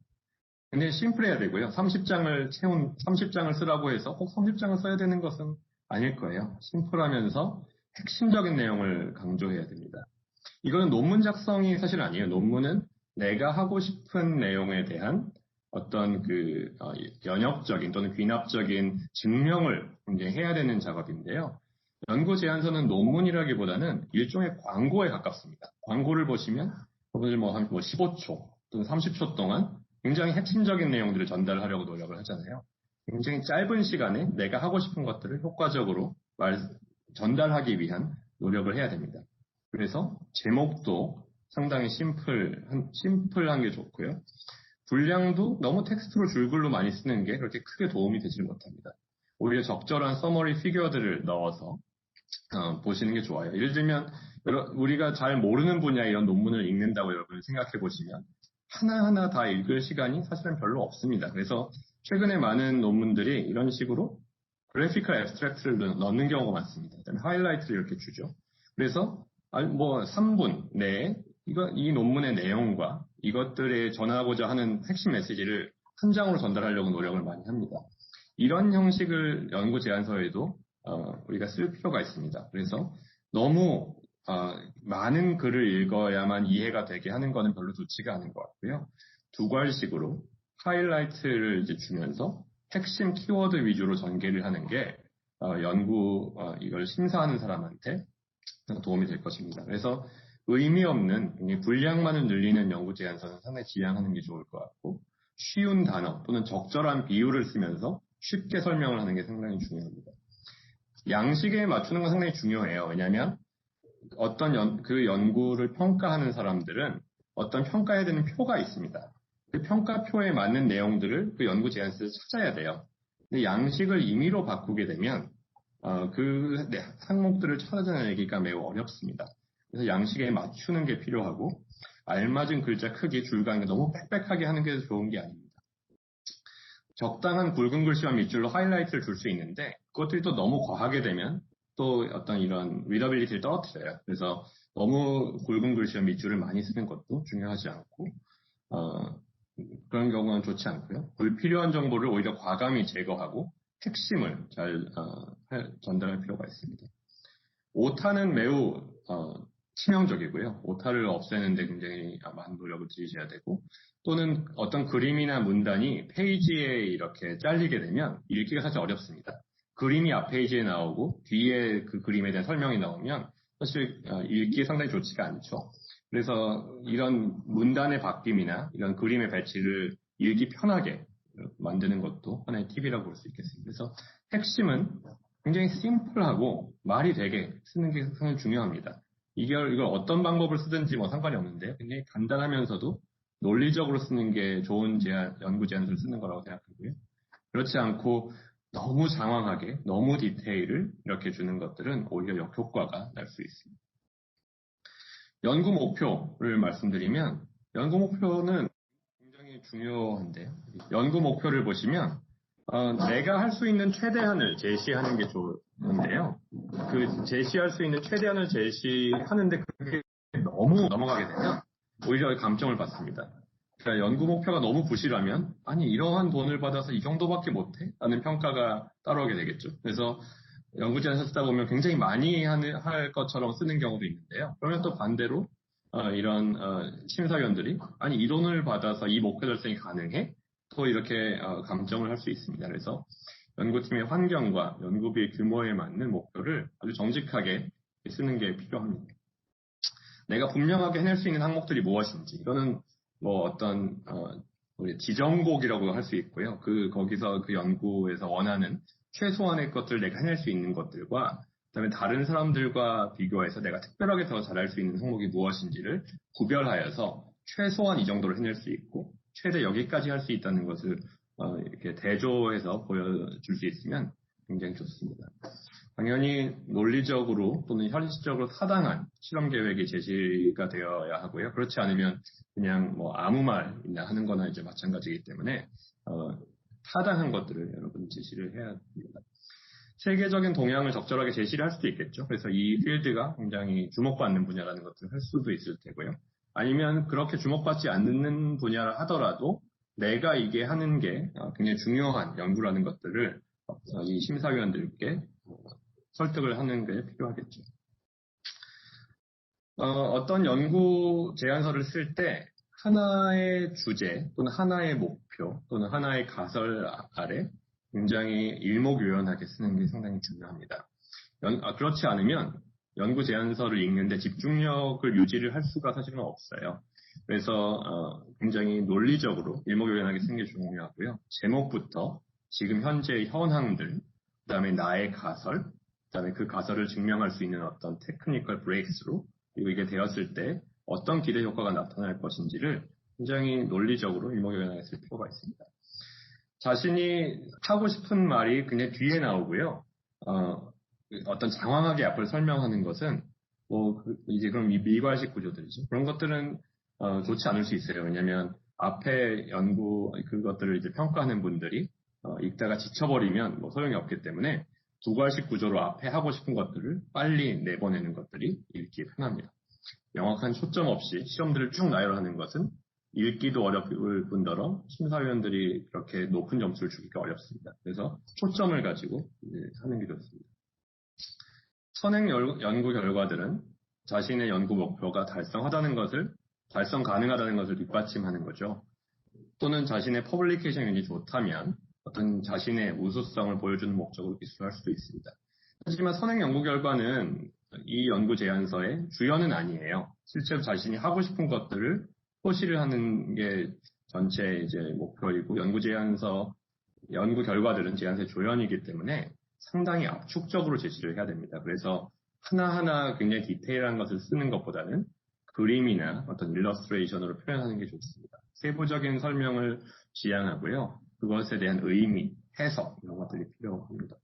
근데 심플해야 되고요. 30장을 쓰라고 해서 꼭 30장을 써야 되는 것은 아닐 거예요. 심플하면서 핵심적인 내용을 강조해야 됩니다. 이거는 논문 작성이 사실 아니에요. 논문은 내가 하고 싶은 내용에 대한 어떤 연역적인 또는 귀납적인 증명을 이제 해야 되는 작업인데요. 연구 제안서는 논문이라기보다는 일종의 광고에 가깝습니다. 광고를 보시면 여러분들 한 15초 또는 30초 동안 굉장히 핵심적인 내용들을 전달하려고 노력을 하잖아요. 굉장히 짧은 시간에 내가 하고 싶은 것들을 효과적으로 전달하기 위한 노력을 해야 됩니다. 그래서 제목도 상당히 심플한 게 좋고요. 분량도 너무 텍스트로 줄글로 많이 쓰는 게 그렇게 크게 도움이 되지 못합니다. 오히려 적절한 서머리 피규어들을 넣어서 보시는 게 좋아요. 예를 들면 우리가 잘 모르는 분야의 이런 논문을 읽는다고 여러분 생각해 보시면 하나하나 다 읽을 시간이 사실은 별로 없습니다. 그래서 최근에 많은 논문들이 이런 식으로 그래피컬 앱스트랙트를 넣는 경우가 많습니다. 그다음에 하이라이트를 이렇게 주죠. 그래서 3분 내에 이 논문의 내용과 이것들에 전하고자 하는 핵심 메시지를 한 장으로 전달하려고 노력을 많이 합니다. 이런 형식을 연구 제안서에도 우리가 쓸 필요가 있습니다. 그래서 너무 많은 글을 읽어야만 이해가 되게 하는 것은 별로 좋지가 않은 것 같고요. 두괄식으로 하이라이트를 이제 주면서 핵심 키워드 위주로 전개를 하는 게 이걸 심사하는 사람한테 도움이 될 것입니다. 그래서 의미 없는 분량만을 늘리는 연구 제안서는 상당히 지양하는 게 좋을 것 같고, 쉬운 단어 또는 적절한 비율을 쓰면서 쉽게 설명을 하는 게 상당히 중요합니다. 양식에 맞추는 건 상당히 중요해요. 왜냐하면 그 연구를 평가하는 사람들은 어떤 평가해야 되는 표가 있습니다. 그 평가표에 맞는 내용들을 그 연구 제안서에서 찾아야 돼요. 근데 양식을 임의로 바꾸게 되면 그 항목들을 찾아내기가 매우 어렵습니다. 그래서 양식에 맞추는 게 필요하고, 알맞은 글자 크기, 줄감이 너무 빽빽하게 하는 게 좋은 게 아닙니다. 적당한 굵은 글씨와 밑줄로 하이라이트를 줄 수 있는데, 그것들이 또 너무 과하게 되면 또 어떤 이런 리더빌리티를 떨어뜨려요. 그래서 너무 굵은 글씨와 밑줄을 많이 쓰는 것도 중요하지 않고, 그런 경우는 좋지 않고요. 불필요한 정보를 오히려 과감히 제거하고 핵심을 잘 전달할 필요가 있습니다. 오타는 매우 치명적이고요. 오타를 없애는 데 굉장히 많은 노력을 들이셔야 되고, 또는 어떤 그림이나 문단이 페이지에 이렇게 잘리게 되면 읽기가 사실 어렵습니다. 그림이 앞 페이지에 나오고 뒤에 그 그림에 대한 설명이 나오면 사실 읽기에 상당히 좋지가 않죠. 그래서 이런 문단의 바뀜이나 이런 그림의 배치를 읽기 편하게 만드는 것도 하나의 팁이라고 볼 수 있겠습니다. 그래서 핵심은 굉장히 심플하고 말이 되게 쓰는 게 상당히 중요합니다. 이걸 어떤 방법을 쓰든지 상관이 없는데, 굉장히 간단하면서도 논리적으로 쓰는 게 좋은 연구 제안서를 쓰는 거라고 생각하고요. 그렇지 않고 너무 장황하게, 너무 디테일을 이렇게 주는 것들은 오히려 역효과가 날 수 있습니다. 연구 목표를 말씀드리면, 연구 목표는 굉장히 중요한데요. 연구 목표를 보시면 내가 할 수 있는 최대한을 제시하는 게 좋은데요. 그 제시할 수 있는 최대한을 제시하는데 그게 너무 넘어가게 되면 오히려 감점을 받습니다. 그러니까 연구 목표가 너무 부실하면 이러한 돈을 받아서 이 정도밖에 못해? 라는 평가가 따라오게 되겠죠. 그래서 연구제안서 쓰다 보면 굉장히 많이 할 것처럼 쓰는 경우도 있는데요. 그러면 또 반대로 이런 심사위원들이 이 돈을 받아서 이 목표 달성이 가능해? 또 이렇게 감정을 할 수 있습니다. 그래서 연구팀의 환경과 연구비 규모에 맞는 목표를 아주 정직하게 쓰는 게 필요합니다. 내가 분명하게 해낼 수 있는 항목들이 무엇인지, 이거는 어떤 우리 지정곡이라고 할 수 있고요. 거기서 그 연구에서 원하는 최소한의 것들을 내가 해낼 수 있는 것들과, 그다음에 다른 사람들과 비교해서 내가 특별하게 더 잘할 수 있는 항목이 무엇인지를 구별하여서 최소한 이 정도를 해낼 수 있고 최대 여기까지 할 수 있다는 것을 이렇게 대조해서 보여줄 수 있으면 굉장히 좋습니다. 당연히 논리적으로 또는 현실적으로 타당한 실험 계획이 제시가 되어야 하고요. 그렇지 않으면 그냥 아무 말이나 하는 거나 이제 마찬가지이기 때문에 타당한 것들을 여러분 제시를 해야 합니다. 세계적인 동향을 적절하게 제시를 할 수도 있겠죠. 그래서 이 필드가 굉장히 주목받는 분야라는 것들을 할 수도 있을 테고요. 아니면 그렇게 주목받지 않는 분야라 하더라도 내가 이게 하는 게 굉장히 중요한 연구라는 것들을 이 심사위원들께 설득을 하는 게 필요하겠죠. 어떤 연구 제안서를 쓸 때 하나의 주제 또는 하나의 목표 또는 하나의 가설 아래 굉장히 일목요연하게 쓰는 게 상당히 중요합니다. 그렇지 않으면 연구 제안서를 읽는데 집중력을 유지를 할 수가 사실은 없어요. 그래서 굉장히 논리적으로 일목요연하게 쓰는 게 중요하고요. 제목부터 지금 현재의 현황들, 그다음에 나의 가설, 그다음에 그 가설을 증명할 수 있는 어떤 테크니컬 브레이크스루, 그리고 이게 되었을 때 어떤 기대 효과가 나타날 것인지를 굉장히 논리적으로 일목요연하게 쓸 필요가 있습니다. 자신이 하고 싶은 말이 그냥 뒤에 나오고요. 어떤 장황하게 앞을 설명하는 것은 이제 그럼 미괄식 구조들이죠. 그런 것들은 좋지 않을 수 있어요. 왜냐하면 앞에 연구 그것들을 이제 평가하는 분들이 읽다가 지쳐버리면 소용이 없기 때문에 두괄식 구조로 앞에 하고 싶은 것들을 빨리 내보내는 것들이 읽기 편합니다. 명확한 초점 없이 시험들을 쭉 나열하는 것은 읽기도 어려울 뿐더러 심사위원들이 그렇게 높은 점수를 주기가 어렵습니다. 그래서 초점을 가지고 하는 게 좋습니다. 선행 연구 결과들은 자신의 연구 목표가 달성 가능하다는 것을 뒷받침하는 거죠. 또는 자신의 퍼블리케이션이 굉장히 좋다면 어떤 자신의 우수성을 보여주는 목적으로 기술할 수도 있습니다. 하지만 선행 연구 결과는 이 연구 제안서의 주연은 아니에요. 실제로 자신이 하고 싶은 것들을 호시를 하는 게 전체 이제 목표이고 연구 결과들은 제안서의 조연이기 때문에 상당히 압축적으로 제시를 해야 됩니다. 그래서 하나하나 굉장히 디테일한 것을 쓰는 것보다는 그림이나 어떤 일러스트레이션으로 표현하는 게 좋습니다. 세부적인 설명을 지향하고요. 그것에 대한 의미, 해석 이런 것들이 필요합니다.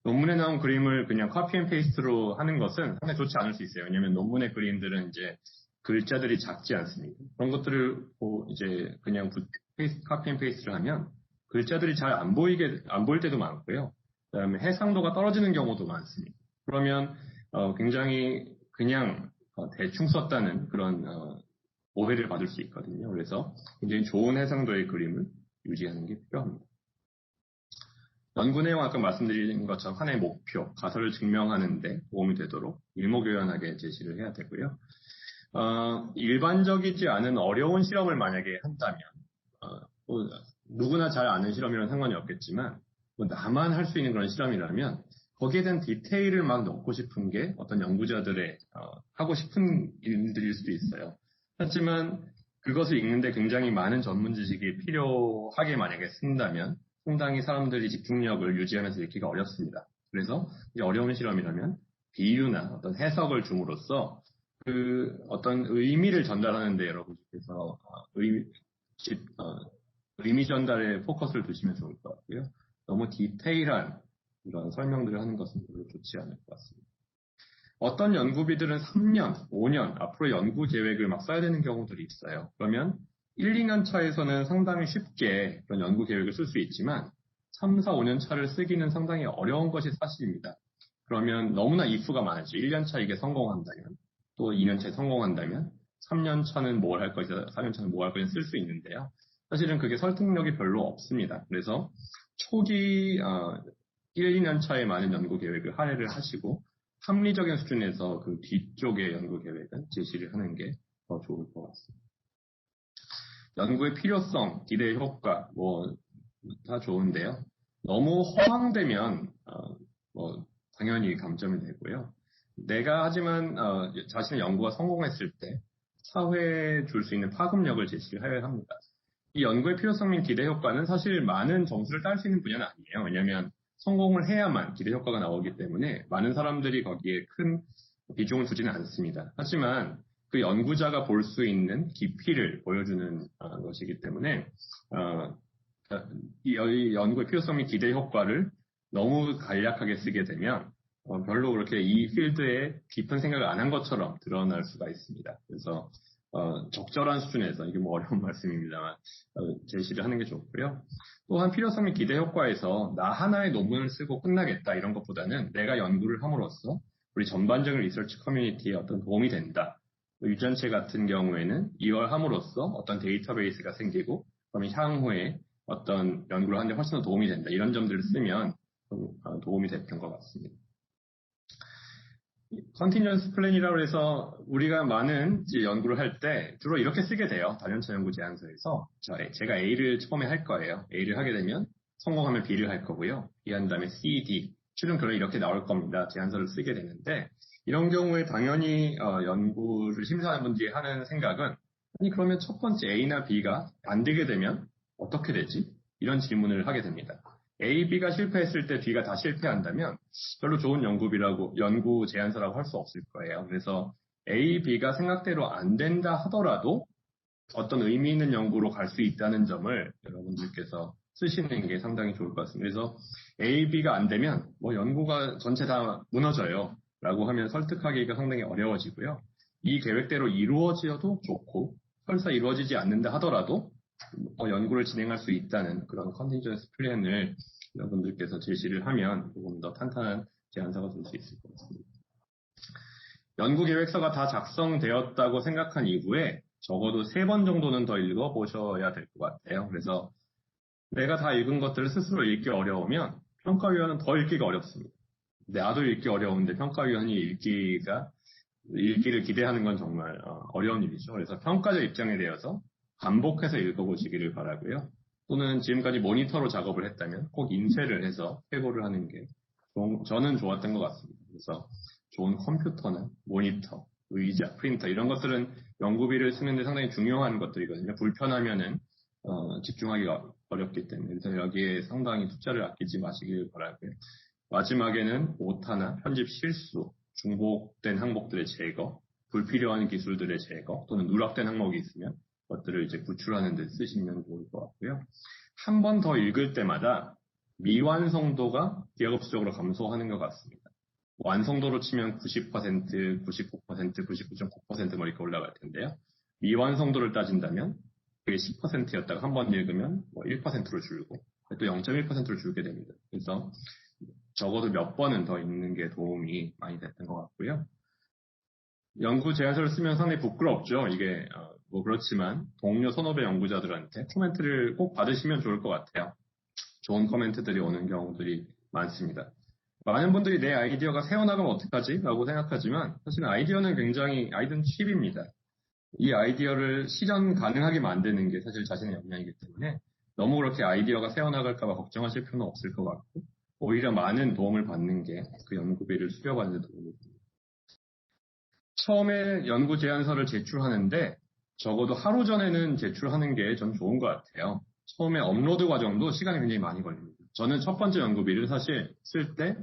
논문에 나온 그림을 그냥 카피 앤 페이스트로 하는 것은 상당히 좋지 않을 수 있어요. 왜냐하면 논문의 그림들은 이제 글자들이 작지 않습니까? 그런 것들을 이제 그냥 카피 앤 페이스트를 하면 글자들이 잘 안 보일 때도 많고요. 그다음에 해상도가 떨어지는 경우도 많습니다. 그러면 굉장히 그냥 대충 썼다는 그런 오해를 받을 수 있거든요. 그래서 굉장히 좋은 해상도의 그림을 유지하는 게 필요합니다. 연구 내용 아까 말씀드린 것처럼 하나의 목표, 가설을 증명하는 데 도움이 되도록 일목요연하게 제시를 해야 되고요. 일반적이지 않은 어려운 실험을 만약에 한다면 누구나 잘 아는 실험이라는 상관이 없겠지만 나만 할 수 있는 그런 실험이라면 거기에 대한 디테일을 막 넣고 싶은 게 어떤 연구자들의 하고 싶은 일들일 수도 있어요. 하지만 그것을 읽는데 굉장히 많은 전문 지식이 필요하게 만약에 쓴다면 상당히 사람들이 집중력을 유지하면서 읽기가 어렵습니다. 그래서 어려운 실험이라면 비유나 어떤 해석을 줌으로써 그 어떤 의미를 전달하는 데 여러분께서 의미 전달에 포커스를 두시면 좋을 것 같고요. 너무 디테일한 이런 설명들을 하는 것은 별로 좋지 않을 것 같습니다. 어떤 연구비들은 3년, 5년 앞으로 연구 계획을 막 써야 되는 경우들이 있어요. 그러면 1, 2년 차에서는 상당히 쉽게 그런 연구 계획을 쓸 수 있지만 3, 4, 5년 차를 쓰기는 상당히 어려운 것이 사실입니다. 그러면 너무나 if가 많았죠. 1년 차 이게 성공한다면 또 2년 차에 성공한다면 3년 차는 뭘 할 것이다, 4년 차는 뭘 할 것이다 쓸 수 있는데요. 사실은 그게 설득력이 별로 없습니다. 그래서 초기 1, 2년 차에 많은 연구 계획을 할애를 하시고 합리적인 수준에서 그 뒤쪽의 연구 계획은 제시를 하는 게 더 좋을 것 같습니다. 연구의 필요성, 기대 효과 다 좋은데요. 너무 허황되면 당연히 감점이 되고요. 내가 하지만 자신의 연구가 성공했을 때 사회에 줄 수 있는 파급력을 제시를 해야 합니다. 이 연구의 필요성 및 기대 효과는 사실 많은 점수를 딸 수 있는 분야는 아니에요. 왜냐하면 성공을 해야만 기대 효과가 나오기 때문에 많은 사람들이 거기에 큰 비중을 두지는 않습니다. 하지만 그 연구자가 볼 수 있는 깊이를 보여주는 것이기 때문에 이 연구의 필요성 및 기대 효과를 너무 간략하게 쓰게 되면 별로 그렇게 이 필드에 깊은 생각을 안 한 것처럼 드러날 수가 있습니다. 그래서 적절한 수준에서 이게 어려운 말씀입니다만 제시를 하는 게 좋고요. 또한 필요성 및 기대 효과에서 나 하나의 논문을 쓰고 끝나겠다 이런 것보다는 내가 연구를 함으로써 우리 전반적인 리서치 커뮤니티에 어떤 도움이 된다. 유전체 같은 경우에는 이걸 함으로써 어떤 데이터베이스가 생기고 그러면 향후에 어떤 연구를 하는데 훨씬 더 도움이 된다. 이런 점들을 쓰면 도움이 됐던 것 같습니다. 컨티뉴언스 플랜이라고 해서 우리가 많은 연구를 할 때 주로 이렇게 쓰게 돼요. 다연차 연구 제안서에서 제가 A를 처음에 할 거예요. A를 하게 되면 성공하면 B를 할 거고요. B 한 다음에 C, D, 최종 결론이 이렇게 나올 겁니다. 제안서를 쓰게 되는데 이런 경우에 당연히 연구를 심사하는 분들이 하는 생각은 아니 그러면 첫 번째 A나 B가 안 되게 되면 어떻게 되지? 이런 질문을 하게 됩니다. A, B가 실패했을 때 B가 다 실패한다면 별로 좋은 연구 제안서라고 할 수 없을 거예요. 그래서 A, B가 생각대로 안 된다 하더라도 어떤 의미 있는 연구로 갈 수 있다는 점을 여러분들께서 쓰시는 게 상당히 좋을 것 같습니다. 그래서 A, B가 안 되면 뭐 연구가 전체 다 무너져요. 라고 하면 설득하기가 상당히 어려워지고요. 이 계획대로 이루어져도 좋고 설사 이루어지지 않는다 하더라도 연구를 진행할 수 있다는 그런 컨틴전스 플랜을 여러분들께서 제시를 하면 조금 더 탄탄한 제안서가 될 수 있을 것 같습니다. 연구 계획서가 다 작성되었다고 생각한 이후에 적어도 3번 정도는 더 읽어보셔야 될 것 같아요. 그래서 내가 다 읽은 것들을 스스로 읽기 어려우면 평가위원은 더 읽기가 어렵습니다. 나도 읽기 어려운데 평가위원이 읽기를 기대하는 건 정말 어려운 일이죠. 그래서 평가자 입장에 대해서 반복해서 읽어보시기를 바라고요. 또는 지금까지 모니터로 작업을 했다면 꼭 인쇄를 해서 회고를 하는 게 저는 좋았던 것 같습니다. 그래서 좋은 컴퓨터나 모니터, 의자, 프린터 이런 것들은 연구비를 쓰는데 상당히 중요한 것들이거든요. 불편하면은 집중하기가 어렵기 때문에 그래서 여기에 상당히 투자를 아끼지 마시길 바라고요. 마지막에는 오타나 편집 실수, 중복된 항목들의 제거, 불필요한 기술들의 제거 또는 누락된 항목이 있으면 것들을 이제 구출하는 데 쓰시면 좋을 것 같고요. 한 번 더 읽을 때마다 미완성도가 기하급수적으로 감소하는 것 같습니다. 완성도로 치면 90%, 99%, 99.9% 뭐 이렇게 올라갈 텐데요. 미완성도를 따진다면 그게 10%였다가 한 번 읽으면 뭐 1%로 줄고 또 0.1%로 줄게 됩니다. 그래서 적어도 몇 번은 더 읽는 게 도움이 많이 됐던 것 같고요. 연구 제안서를 쓰면 상당히 부끄럽죠. 이게 뭐 그렇지만 동료 선후배 연구자들한테 코멘트를 꼭 받으시면 좋을 것 같아요. 좋은 코멘트들이 오는 경우들이 많습니다. 많은 분들이 내 아이디어가 새어나가면 어떡하지? 라고 생각하지만 사실 아이디어는 칩입니다. 이 아이디어를 실현 가능하게 만드는 게 사실 자신의 역량이기 때문에 너무 그렇게 아이디어가 새어나갈까 봐 걱정하실 필요는 없을 것 같고 오히려 많은 도움을 받는 게 그 연구비를 수령하는 데 도움이 됩니다. 처음에 연구 제안서를 제출하는데 적어도 하루 전에는 제출하는 게 전 좋은 것 같아요. 처음에 업로드 과정도 시간이 굉장히 많이 걸립니다. 저는 첫 번째 연구비를 사실 쓸 때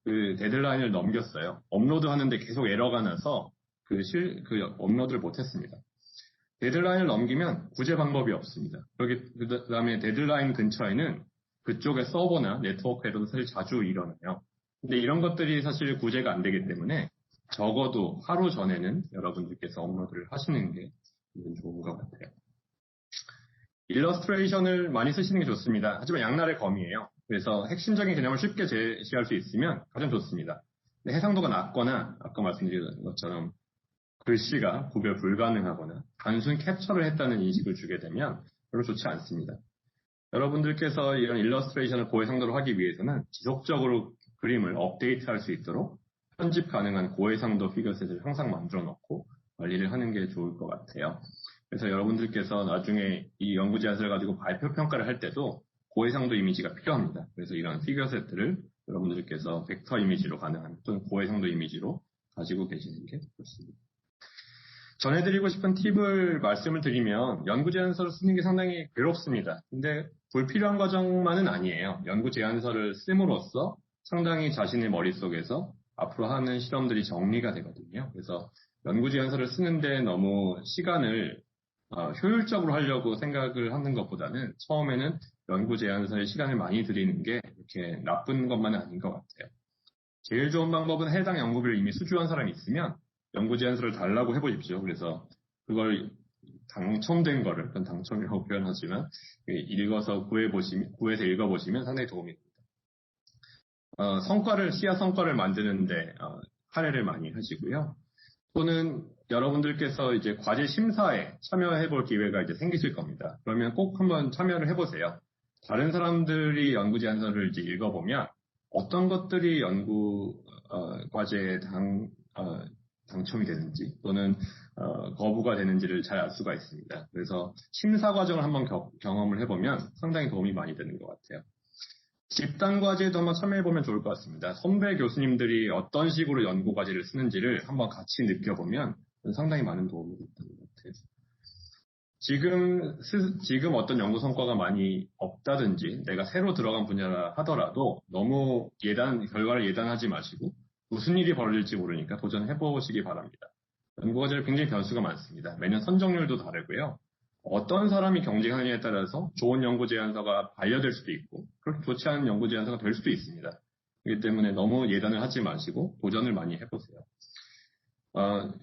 그 데드라인을 넘겼어요. 업로드 하는데 계속 에러가 나서 그 업로드를 못했습니다. 데드라인을 넘기면 구제 방법이 없습니다. 그 다음에 데드라인 근처에는 그쪽의 서버나 네트워크에도 사실 자주 일어나요. 근데 이런 것들이 사실 구제가 안 되기 때문에 적어도 하루 전에는 여러분들께서 업로드를 하시는 게 좋은 것 같아요. 일러스트레이션을 많이 쓰시는 게 좋습니다. 하지만 양날의 검이에요. 그래서 핵심적인 개념을 쉽게 제시할 수 있으면 가장 좋습니다. 근데 해상도가 낮거나 아까 말씀드린 것처럼 글씨가 구별 불가능하거나 단순 캡처를 했다는 인식을 주게 되면 별로 좋지 않습니다. 여러분들께서 이런 일러스트레이션을 고해상도로 하기 위해서는 지속적으로 그림을 업데이트할 수 있도록 편집 가능한 고해상도 피겨셋을 항상 만들어 놓고 관리를 하는 게 좋을 것 같아요. 그래서 여러분들께서 나중에 이 연구 제안서를 가지고 발표 평가를 할 때도 고해상도 이미지가 필요합니다. 그래서 이런 피겨셋들을 여러분들께서 벡터 이미지로 가능한 또는 고해상도 이미지로 가지고 계시는 게 좋습니다. 전해드리고 싶은 팁을 말씀을 드리면 연구 제안서를 쓰는 게 상당히 괴롭습니다. 근데 불필요한 과정만은 아니에요. 연구 제안서를 씀으로써 상당히 자신의 머릿속에서 앞으로 하는 실험들이 정리가 되거든요. 그래서 연구 제안서를 쓰는데 너무 시간을 효율적으로 하려고 생각을 하는 것보다는 처음에는 연구 제안서에 시간을 많이 들이는 게 이렇게 나쁜 것만은 아닌 것 같아요. 제일 좋은 방법은 해당 연구비를 이미 수주한 사람이 있으면 연구 제안서를 달라고 해보십시오. 그래서 그걸 당첨된 거를, 그건 당첨이라고 표현하지만, 구해서 읽어보시면 상당히 도움이 됩니다. 시야 성과를 만드는데, 할애를 많이 하시고요. 또는 여러분들께서 이제 과제 심사에 참여해 볼 기회가 이제 생기실 겁니다. 그러면 꼭 한번 참여를 해보세요. 다른 사람들이 연구 제안서를 이제 읽어보면 어떤 것들이 과제에 당첨이 되는지 또는 거부가 되는지를 잘 알 수가 있습니다. 그래서 심사 과정을 한번 경험을 해보면 상당히 도움이 많이 되는 것 같아요. 집단 과제에도 한번 참여해보면 좋을 것 같습니다. 선배 교수님들이 어떤 식으로 연구 과제를 쓰는지를 한번 같이 느껴보면 상당히 많은 도움이 됐던 것 같아요. 지금 어떤 연구 성과가 많이 없다든지 내가 새로 들어간 분야라 하더라도 너무 결과를 예단하지 마시고 무슨 일이 벌어질지 모르니까 도전해보시기 바랍니다. 연구 과제는 굉장히 변수가 많습니다. 매년 선정률도 다르고요. 어떤 사람이 경쟁하느냐에 따라서 좋은 연구 제안서가 반려될 수도 있고 그렇게 좋지 않은 연구 제안서가 될 수도 있습니다. 그렇기 때문에 너무 예단을 하지 마시고 도전을 많이 해보세요.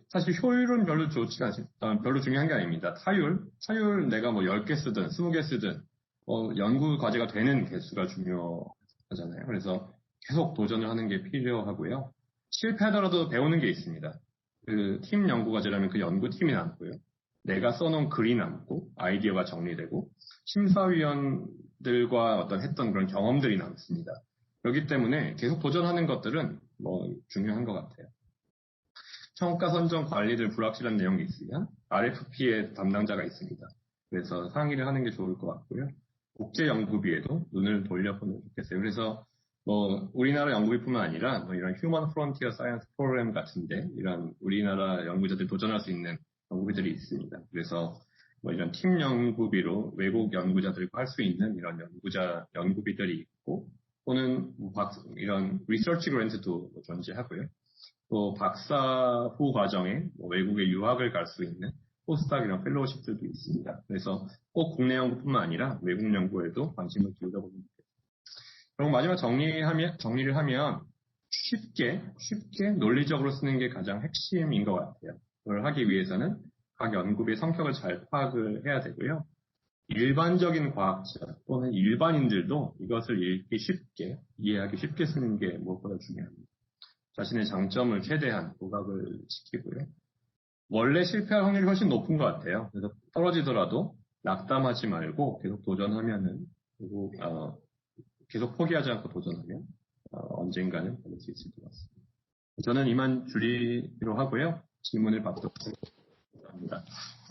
사실 효율은 별로 중요한 게 아닙니다. 타율 내가 뭐 10개 쓰든 20개 쓰든 연구 과제가 되는 개수가 중요하잖아요. 그래서 계속 도전을 하는 게 필요하고요. 실패하더라도 배우는 게 있습니다. 그 팀 연구 과제라면 그 연구팀이 남고요. 내가 써놓은 글이 남고 아이디어가 정리되고 심사위원들과 했던 그런 경험들이 남습니다. 그렇기 때문에 계속 도전하는 것들은 중요한 것 같아요. 평가 선정 관리들 불확실한 내용이 있으면 RFP의 담당자가 있습니다. 그래서 상의를 하는 게 좋을 것 같고요. 국제 연구비에도 눈을 돌려보면 좋겠어요. 그래서 우리나라 연구비뿐만 아니라 이런 휴먼 프론티어 사이언스 프로그램 같은데 이런 우리나라 연구자들이 도전할 수 있는 연구비들이 있습니다. 그래서 이런 팀 연구비로 외국 연구자들과 할 수 있는 이런 연구비들이 있고 또는 이런 리서치 그랜트도 존재하고요. 또 박사 후 과정에 외국에 유학을 갈 수 있는 포스닥이랑 펠로우십들도 있습니다. 그래서 꼭 국내 연구뿐만 아니라 외국 연구에도 관심을 기울여보면 좋겠습니다. 그리고 마지막 정리를 하면 쉽게 논리적으로 쓰는 게 가장 핵심인 것 같아요. 그걸 하기 위해서는 각 연구비의 성격을 잘 파악을 해야 되고요. 일반적인 과학자 또는 일반인들도 이것을 읽기 쉽게, 이해하기 쉽게 쓰는 게 무엇보다 중요합니다. 자신의 장점을 최대한 부각을 시키고요. 원래 실패할 확률이 훨씬 높은 것 같아요. 그래서 떨어지더라도 낙담하지 말고 계속 도전하면은 그리고 계속 포기하지 않고 도전하면 언젠가는 받을 수 있을 것 같습니다. 저는 이만 줄이기로 하고요. 질문을 받도록 하겠습니다.